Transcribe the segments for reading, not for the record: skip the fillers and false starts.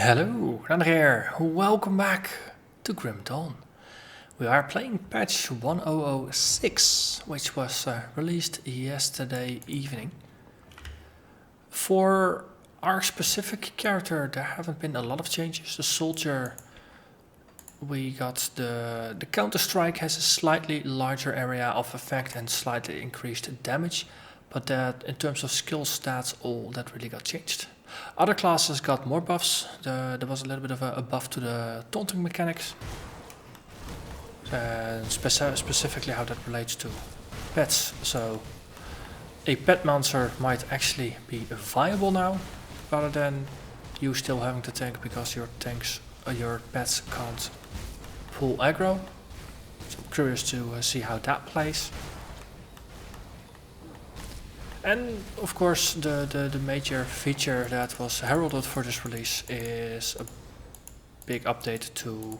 Hello, Narnach here. Welcome back to Grim Dawn. We are playing patch 1.0.0.6, which was released yesterday evening. For our specific character, there haven't been a lot of changes. The soldier, we got the counter-strike has a slightly larger area of effect and slightly increased damage, but that in terms of skill stats, all that really got changed. Other classes got more buffs. There was a little bit of a buff to the taunting mechanics. Specifically how that relates to pets. So a pet monster might actually be viable now, rather than you still having to tank because your pets can't pull aggro. So I'm curious to see how that plays. And of course the major feature that was heralded for this release is a big update to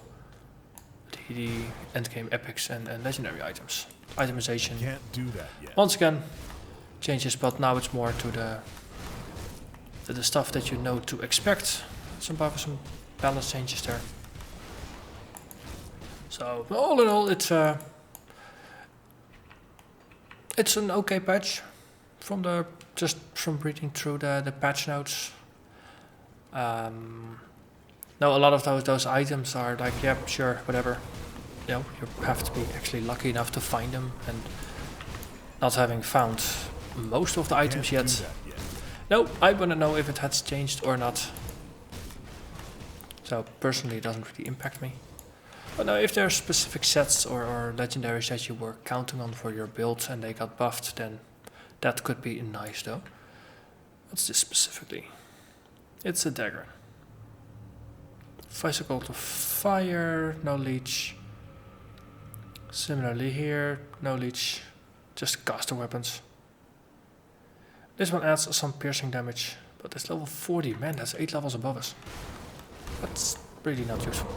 the endgame epics and legendary items. Itemization. Can't do that yet. Once again changes, but now it's more to the stuff that you know to expect. Some balance changes there. So all in all it's an okay patch. From reading through the patch notes. No, a lot of those items are like, yeah, sure, whatever. You know, you have to be actually lucky enough to find them, and not having found most of the items yet. No, I want to know if it has changed or not. So personally, it doesn't really impact me. But no, if there are specific sets or legendaries that you were counting on for your build and they got buffed, then that could be nice though. What's this specifically? It's a dagger. Physical to fire, no leech. Similarly here, no leech, just caster weapons. This one adds some piercing damage, but it's level 40. Man, that's 8 levels above us. That's really not useful.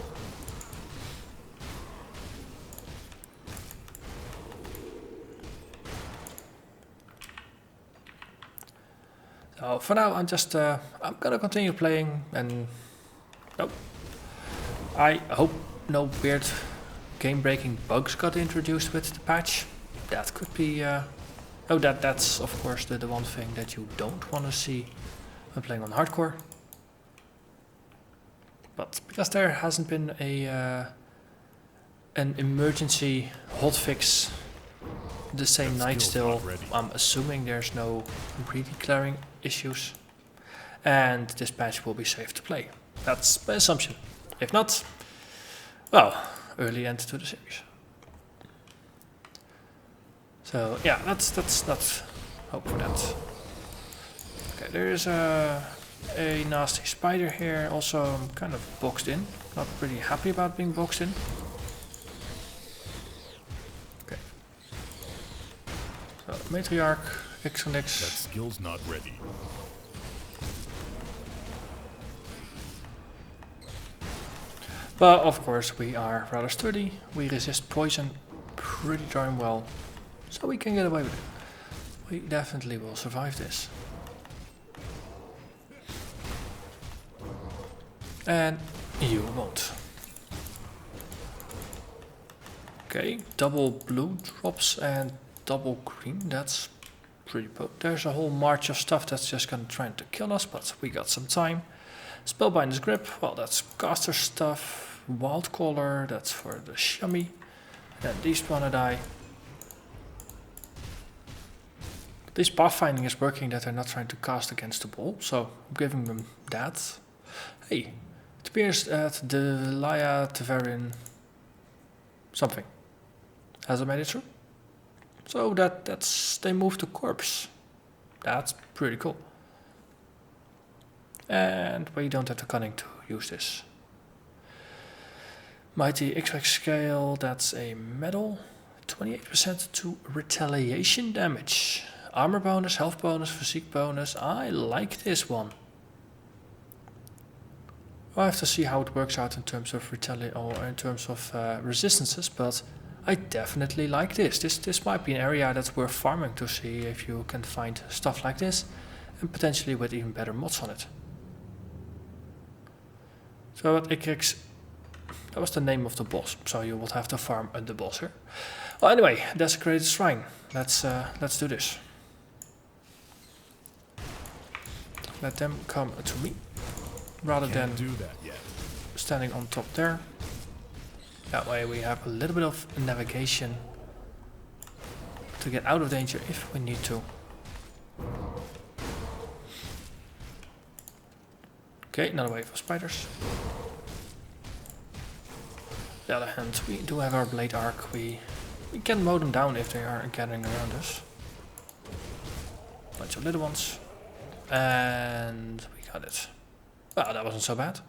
So for now, I'm gonna continue playing, and nope. I hope no weird game-breaking bugs got introduced with the patch. That could be. That's of course the one thing that you don't want to see when playing on hardcore. But because there hasn't been an emergency hotfix the same night still, I'm assuming there's no really glaring issues, and this patch will be safe to play. That's my assumption. If not, well, early end to the series. So yeah, let's not hope for that. Okay, there is a nasty spider here. Also, I'm kind of boxed in. Not really happy about being boxed in. Matriarch, X and X. That skill's not ready. But of course we are rather sturdy. We resist poison pretty darn well, so we can get away with it. We definitely will survive this. And you won't. Okay, double blue drops and double green, that's pretty potent. There's a whole march of stuff that's just gonna try to kill us, but we got some time. Spellbinder's Grip, well, that's caster stuff. Wild Caller, that's for the shummy. Then these wanna die. This pathfinding is working, that they're not trying to cast against the wall, so I'm giving them that. Hey, it appears that the Laya Taverin something hasn't made it through. So they moved to corpse. That's pretty cool. And we don't have the cunning to use this. Mighty X-Ray scale, that's a medal. 28% to retaliation damage. Armor bonus, health bonus, physique bonus. I like this one. I'll have to see how it works out in terms of resistances, but I definitely like this. This might be an area that's worth farming to see if you can find stuff like this, and potentially with even better mods on it. So what Ikrix, that was the name of the boss, so you would have to farm the boss here. Well, anyway, desecrated shrine. Let's do this. Let them come to me, rather than Can't do that yet. standing on top there. That way we have a little bit of navigation to get out of danger if we need to. Okay, another wave of spiders. On the other hand, we do have our blade arc. We can mow them down if they are gathering around us. Bunch of little ones. And we got it. Well, that wasn't so bad.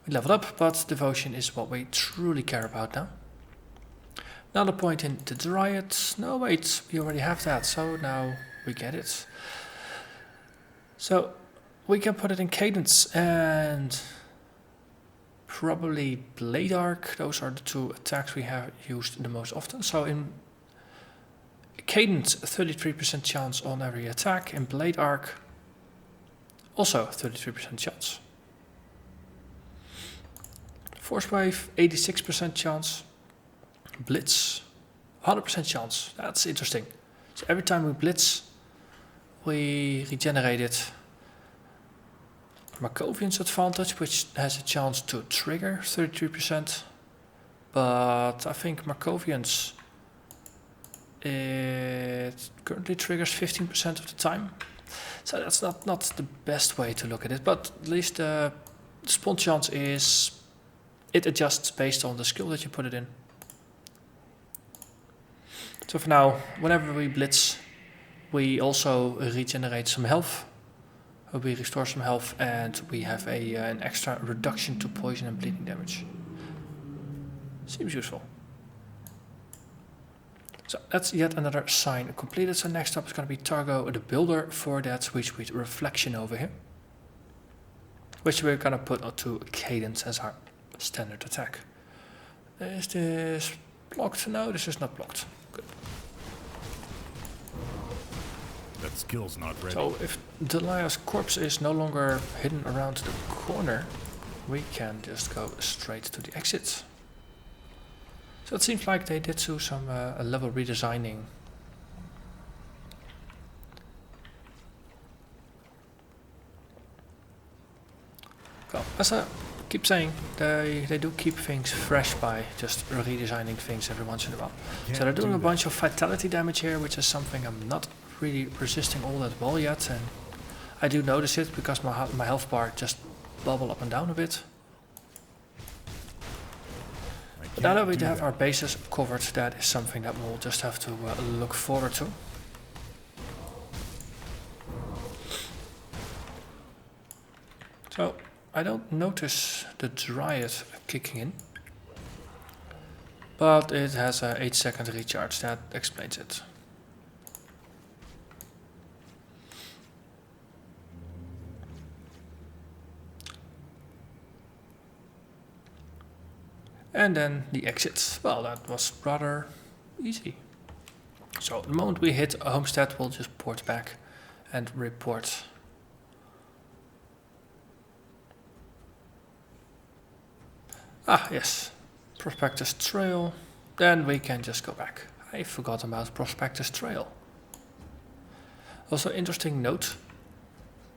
We leveled up, but devotion is what we truly care about now. Another point in the Dryad. No, wait, we already have that, so now we get it. So we can put it in Cadence and probably Blade Arc. Those are the two attacks we have used the most often. So in Cadence, 33% chance on every attack. In Blade Arc, also 33% chance. Force Wave, 86% chance. Blitz, 100% chance. That's interesting. So every time we blitz, we regenerate it. Markovian's advantage, which has a chance to trigger 33%. But I think Markovian's, it currently triggers 15% of the time. So that's not the best way to look at it. But at least the spawn chance is, it adjusts based on the skill that you put it in. So for now, whenever we blitz, we also regenerate some health. We restore some health, and we have an extra reduction to poison and bleeding damage. Seems useful. So that's yet another sign completed. So next up is going to be Targo the Builder for that switch with reflection over here, which we're going to put onto Cadence as our standard attack. Is this blocked? No, this is not blocked. Good. That skill's not ready. So if Delia's corpse is no longer hidden around the corner, we can just go straight to the exit. So it seems like they did do some a level redesigning. Well, as I keep saying, they do keep things fresh by just redesigning things every once in a while. So they're doing a bunch of vitality damage here, which is something I'm not really resisting all that well yet, and I do notice it because my health bar just bubble up and down a bit. But now that we have our bases covered, that is something that we'll just have to look forward to. So I don't notice the Dryad kicking in, but it has a 8-second recharge, that explains it. And then the exit. Well, that was rather easy. So the moment we hit Homestead, we'll just port back and report. Ah, yes. Prospectus Trail. Then we can just go back. I forgot about Prospectus Trail. Also, interesting note.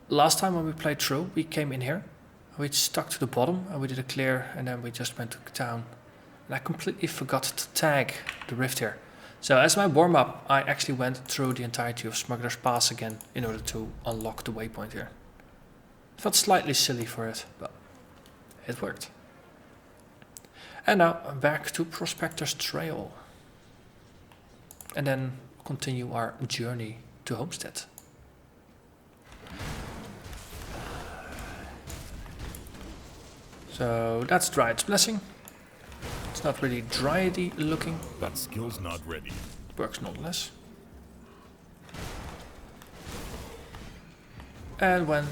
Last time when we played through, we came in here. We stuck to the bottom and we did a clear, and then we just went to town. And I completely forgot to tag the rift here. So as my warm-up, I actually went through the entirety of Smuggler's Pass again in order to unlock the waypoint here. Felt slightly silly for it, but it worked. And now back to Prospector's Trail. And then continue our journey to Homestead. So that's Dryad's Blessing. It's not really Dryad-y looking, but that skill's not ready. Works nonetheless. And when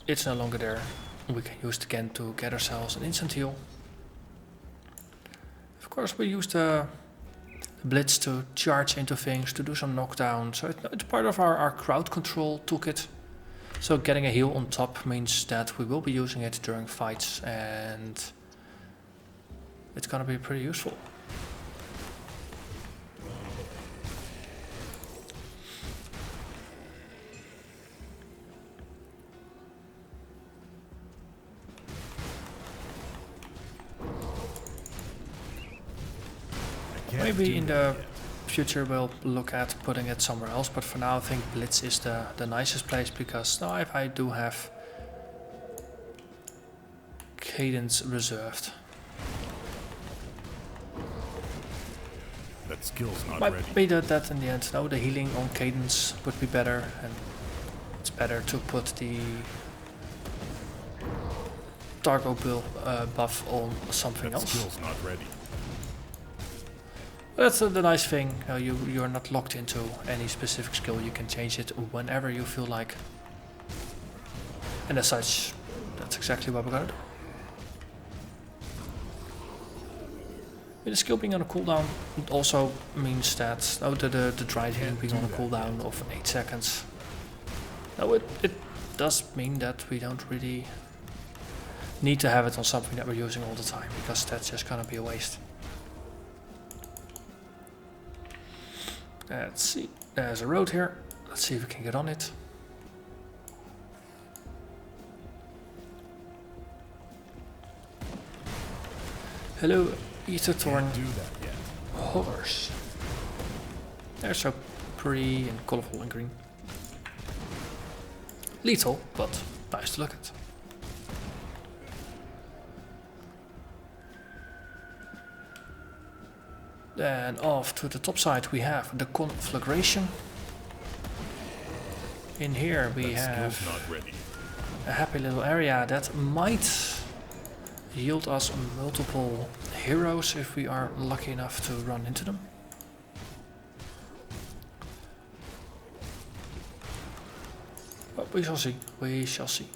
it's no longer there, we can use it again to get ourselves an instant heal. Of course, we use the blitz to charge into things, to do some knockdown. So it's part of our crowd control toolkit. So getting a heal on top means that we will be using it during fights, and it's gonna be pretty useful. Maybe in the future we'll look at putting it somewhere else, but for now I think Blitz is the nicest place, because now if I do have Cadence reserved. That skill's not Might ready. be that in the end, no, the healing on Cadence would be better, and it's better to put the Targo buff on something That else. skill's not ready. That's the nice thing, you're not locked into any specific skill, you can change it whenever you feel like. And as such, that's exactly what we're gonna do. With the skill being on a cooldown, it also means that the dry healing being on a cooldown of 8 seconds. No, it does mean that we don't really need to have it on something that we're using all the time, because that's just gonna be a waste. Let's see, there's a road here. Let's see if we can get on it. Hello, Etherthorn Do that yet. horse. They're so pretty and colorful and green. Lethal, but nice to look at. Then off to the top side we have the conflagration. In here we That skill's have not ready. a happy little area that might yield us multiple heroes if we are lucky enough to run into them. But we shall see, we shall see.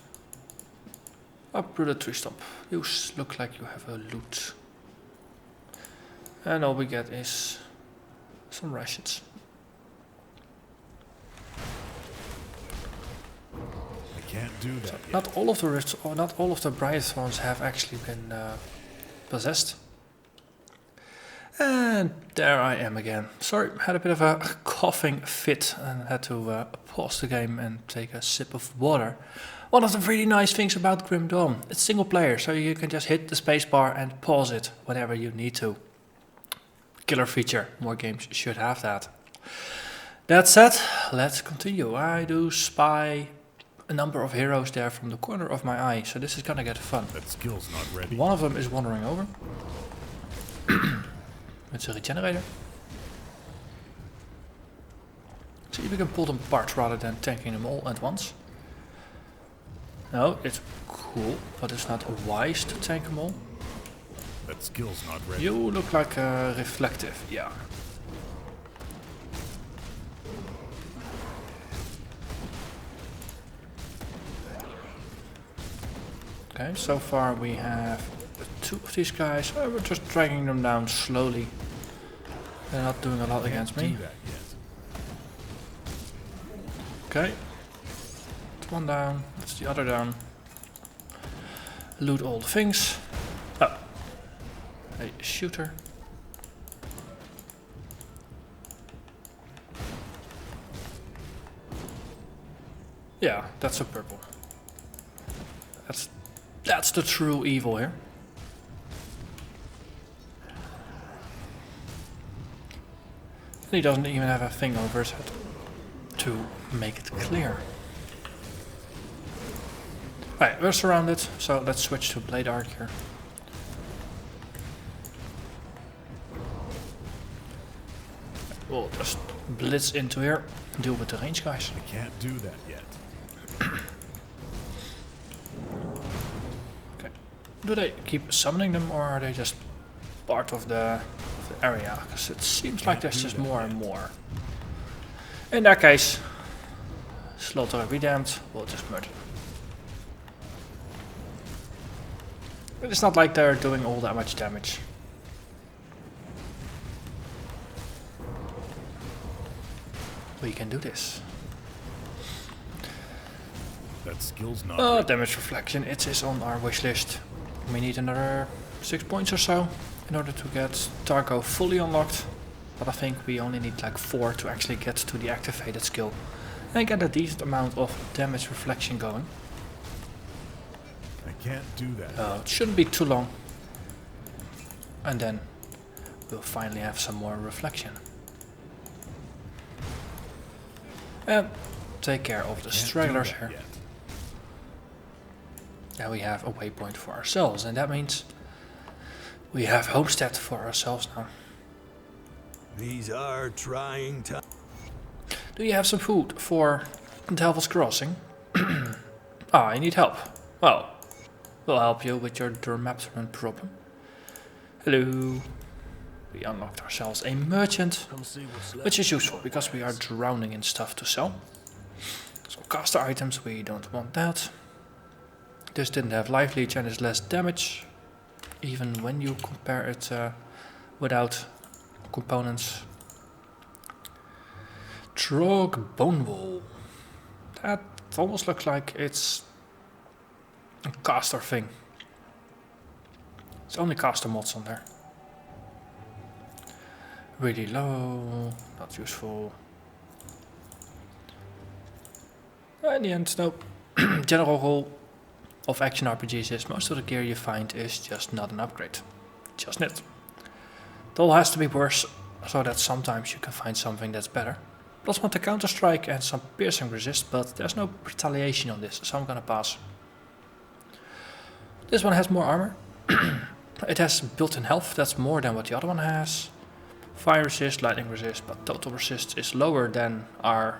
Up through the tree stump. You look like you have a loot. And all we get is some rations. I can't do that yet. Not all of the rifts, or not all of the Brythorns have actually been possessed. And there I am again. Sorry, had a bit of a coughing fit and had to pause the game and take a sip of water. One of the really nice things about Grim Dawn, it's single player, so you can just hit the spacebar and pause it whenever you need to. Killer feature, more games should have that. That said, let's continue. I do spy a number of heroes there from the corner of my eye, so this is gonna get fun. That skill's not ready. One of them is wandering over. It's a regenerator. See if we can pull them apart rather than tanking them all at once. No, it's cool, but it's not wise to tank them all. That skill's not ready. You look like reflective, yeah. Okay, so far we have 2 of these guys. We're just dragging them down slowly. They're not doing a lot against Can't me. do that yet. Okay. That's one down. That's the other down. Loot all the things. Oh. A shooter. Yeah, that's a purple. That's the true evil here. And he doesn't even have a thing over his head to make it clear. Right, we're surrounded, so let's switch to Blade Arc here. We'll just blitz into here, deal with the range guys. I can't do that yet. Okay. Do they keep summoning them, or are they just part of the area? Because it seems like there's just more and more. In that case, slaughter be damned, we'll just murder them. But it's not like they're doing all that much damage. We can do this. That skill's not Oh, ready. damage reflection, it is on our wish list. We need another 6 points or so in order to get Targo fully unlocked. But I think we only need like 4 to actually get to the activated skill. And get a decent amount of damage reflection going. I can't do that. It shouldn't be too long. And then we'll finally have some more reflection. And take care of the Can't do stragglers that here. yet. Now we have a waypoint for ourselves, and that means we have Homestead for ourselves now. These are trying times. Do you have some food for Devil's Crossing? Ah, I need help. Well, we'll help you with your dermapteron problem. Hello. We unlocked ourselves a merchant, Come see what's left. which is useful because we are drowning in stuff to sell. So caster items, we don't want that. This didn't have life leech and is less damage, even when you compare it without components. Trog Bone Wool. That almost looks like it's a caster thing. It's only caster mods on there. Really low, not useful. In the end, no. General rule of action RPGs is most of the gear you find is just not an upgrade. Just it. It all has to be worse, so that sometimes you can find something that's better. Plus one to counter strike and some piercing resist, but there's no retaliation on this, so I'm gonna pass. This one has more armor. It has built-in health, that's more than what the other one has. Fire resist, lightning resist, but total resist is lower than our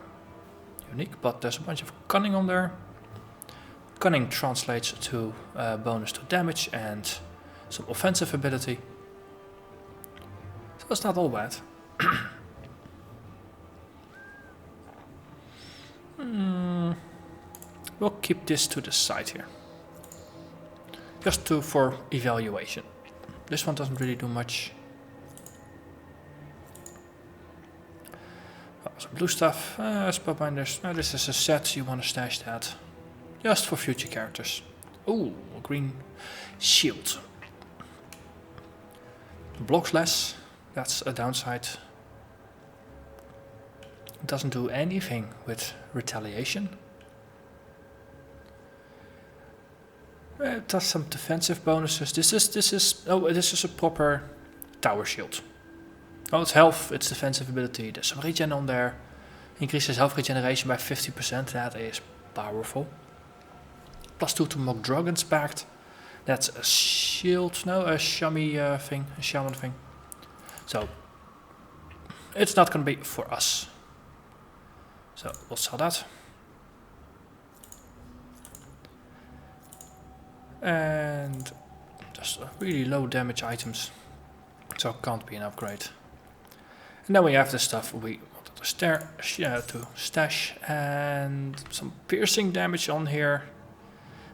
unique, but there's a bunch of cunning on there. Cunning translates to bonus to damage and some offensive ability. So it's not all bad. We'll keep this to the side here. Just for evaluation. This one doesn't really do much. Some blue stuff, spellbinders. No, this is a set, you want to stash that. Just for future characters. Ooh, a green shield. Blocks less, that's a downside. It doesn't do anything with retaliation. It does some defensive bonuses. This is a proper tower shield. Oh, it's health, it's defensive ability. There's some regen on there. Increases health regeneration by 50%. That is powerful. +2 to mock Dragon's Pact. That's a shield, no, a shami thing, a shaman thing. So, it's not going to be for us. So, we'll sell that. And just really low damage items. So, can't be an upgrade. And then we have the stuff we wanted to stash. And some piercing damage on here.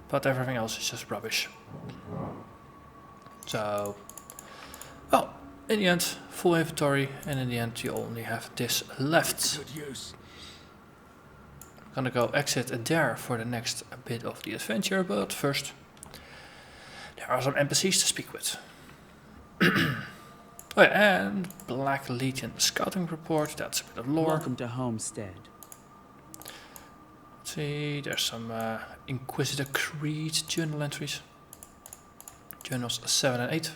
But everything else is just rubbish. So, well, in the end, full inventory, and in the end you only have this left. Good use. I'm gonna go exit there for the next bit of the adventure, but first, there are some NPCs to speak with. Oh yeah, and Black Legion scouting report, that's a bit of lore. Welcome to Homestead. Let's see, there's some Inquisitor Creed journal entries. Journals 7 and 8.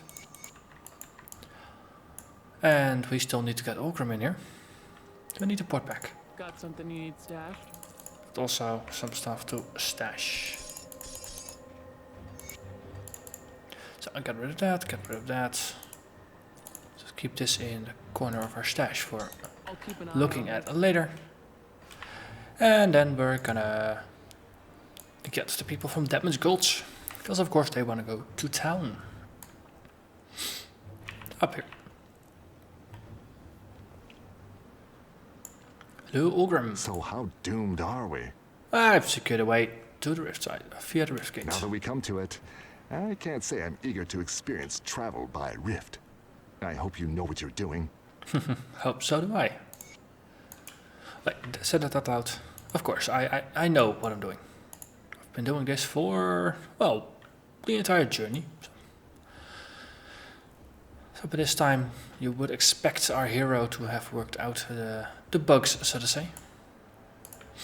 And we still need to get Ulgrim in here. Do I need a port back? Got something you need stashed? But also some stuff to stash. So I'll get rid of that, get rid of that. Just keep this in the corner of our stash for I'll keep an eye looking on at later. And then we're gonna get the people from Deadman's Gulch. Because of course they want to go to town. Up here. Hello, Ulgrim. So how doomed are we? I've secured a way to the rift side, via the rift gate. Now that we come to it, I can't say I'm eager to experience travel by rift. I hope you know what you're doing. Hope so do I. Like, said that out loud. Of course, I know what I'm doing. been doing this for, well, the entire journey. So by this time you would expect our hero to have worked out the bugs, so to say.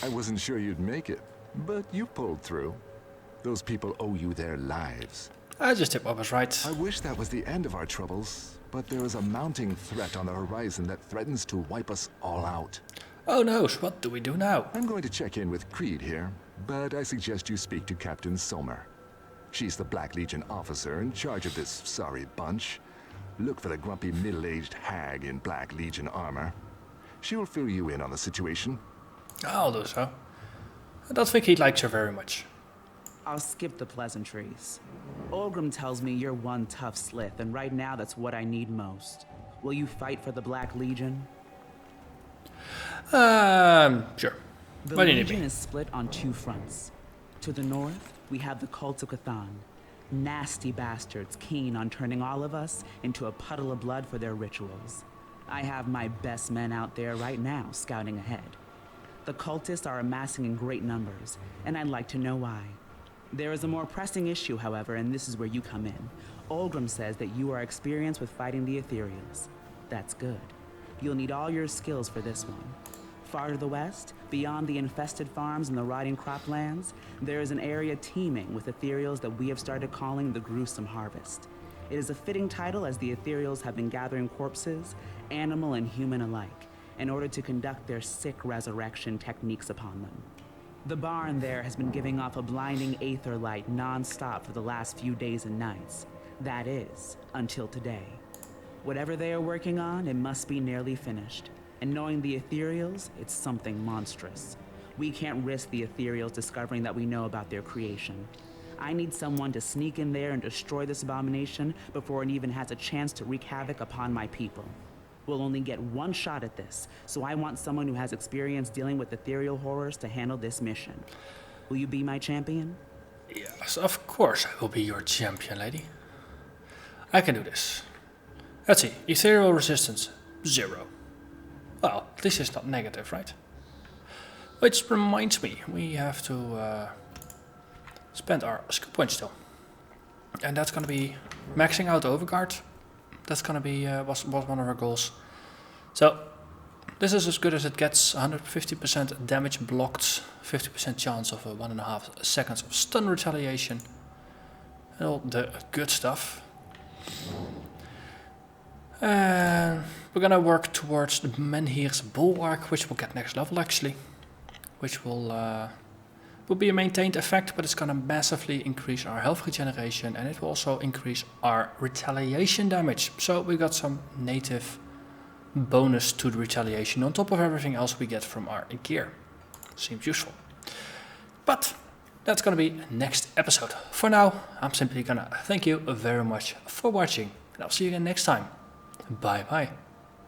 I wasn't sure you'd make it, but you pulled through. Those people owe you their lives. I just did what was right. I wish that was the end of our troubles, but there is a mounting threat on the horizon that threatens to wipe us all out. Oh no, what do we do now? I'm going to check in with Creed here, but I suggest you speak to Captain Sommer. She's the Black Legion officer in charge of this sorry bunch. Look for the grumpy middle-aged hag in Black Legion armor. She will fill you in on the situation. I'll do so. I don't think he likes her very much. I'll skip the pleasantries. Olgrim tells me you're one tough slith, and right now that's what I need most. Will you fight for the Black Legion? Sure. The Why do you need Legion me? is split on two fronts. To the north, we have the Cult of Cthon. Nasty bastards keen on turning all of us into a puddle of blood for their rituals. I have my best men out there right now scouting ahead. The cultists are amassing in great numbers, and I'd like to know why. There is a more pressing issue, however, and this is where you come in. Olgrim says that you are experienced with fighting the ethereals. That's good. You'll need all your skills for this one. Far to the west, beyond the infested farms and the rotting croplands, there is an area teeming with ethereals that we have started calling the Gruesome Harvest. It is a fitting title as the ethereals have been gathering corpses, animal and human alike, in order to conduct their sick resurrection techniques upon them. The barn there has been giving off a blinding aether light non-stop for the last few days and nights. That is, until today. Whatever they are working on, it must be nearly finished. And knowing the ethereals, it's something monstrous. We can't risk the ethereals discovering that we know about their creation. I need someone to sneak in there and destroy this abomination before it even has a chance to wreak havoc upon my people. We'll only get one shot at this, so I want someone who has experience dealing with ethereal horrors to handle this mission. Will you be my champion? Yes, of course I will be your champion, lady. I can do this. Let's see, ethereal resistance, 0. Well, this is not negative, right? Which reminds me, we have to spend our skill points still. And that's gonna be maxing out Overguard. That's gonna be was one of our goals. So this is as good as it gets. 150% damage blocked, 50% chance of 1.5 seconds of stun retaliation, and all the good stuff. We're gonna work towards the Menhir's Bulwark, which will get next level actually, which will be a maintained effect, but it's gonna massively increase our health regeneration, and it will also increase our retaliation damage. So we got some native bonus to the retaliation on top of everything else we get from our gear. Seems useful. But that's gonna be next episode. For now, I'm simply gonna thank you very much for watching, and I'll see you again next time. Bye bye.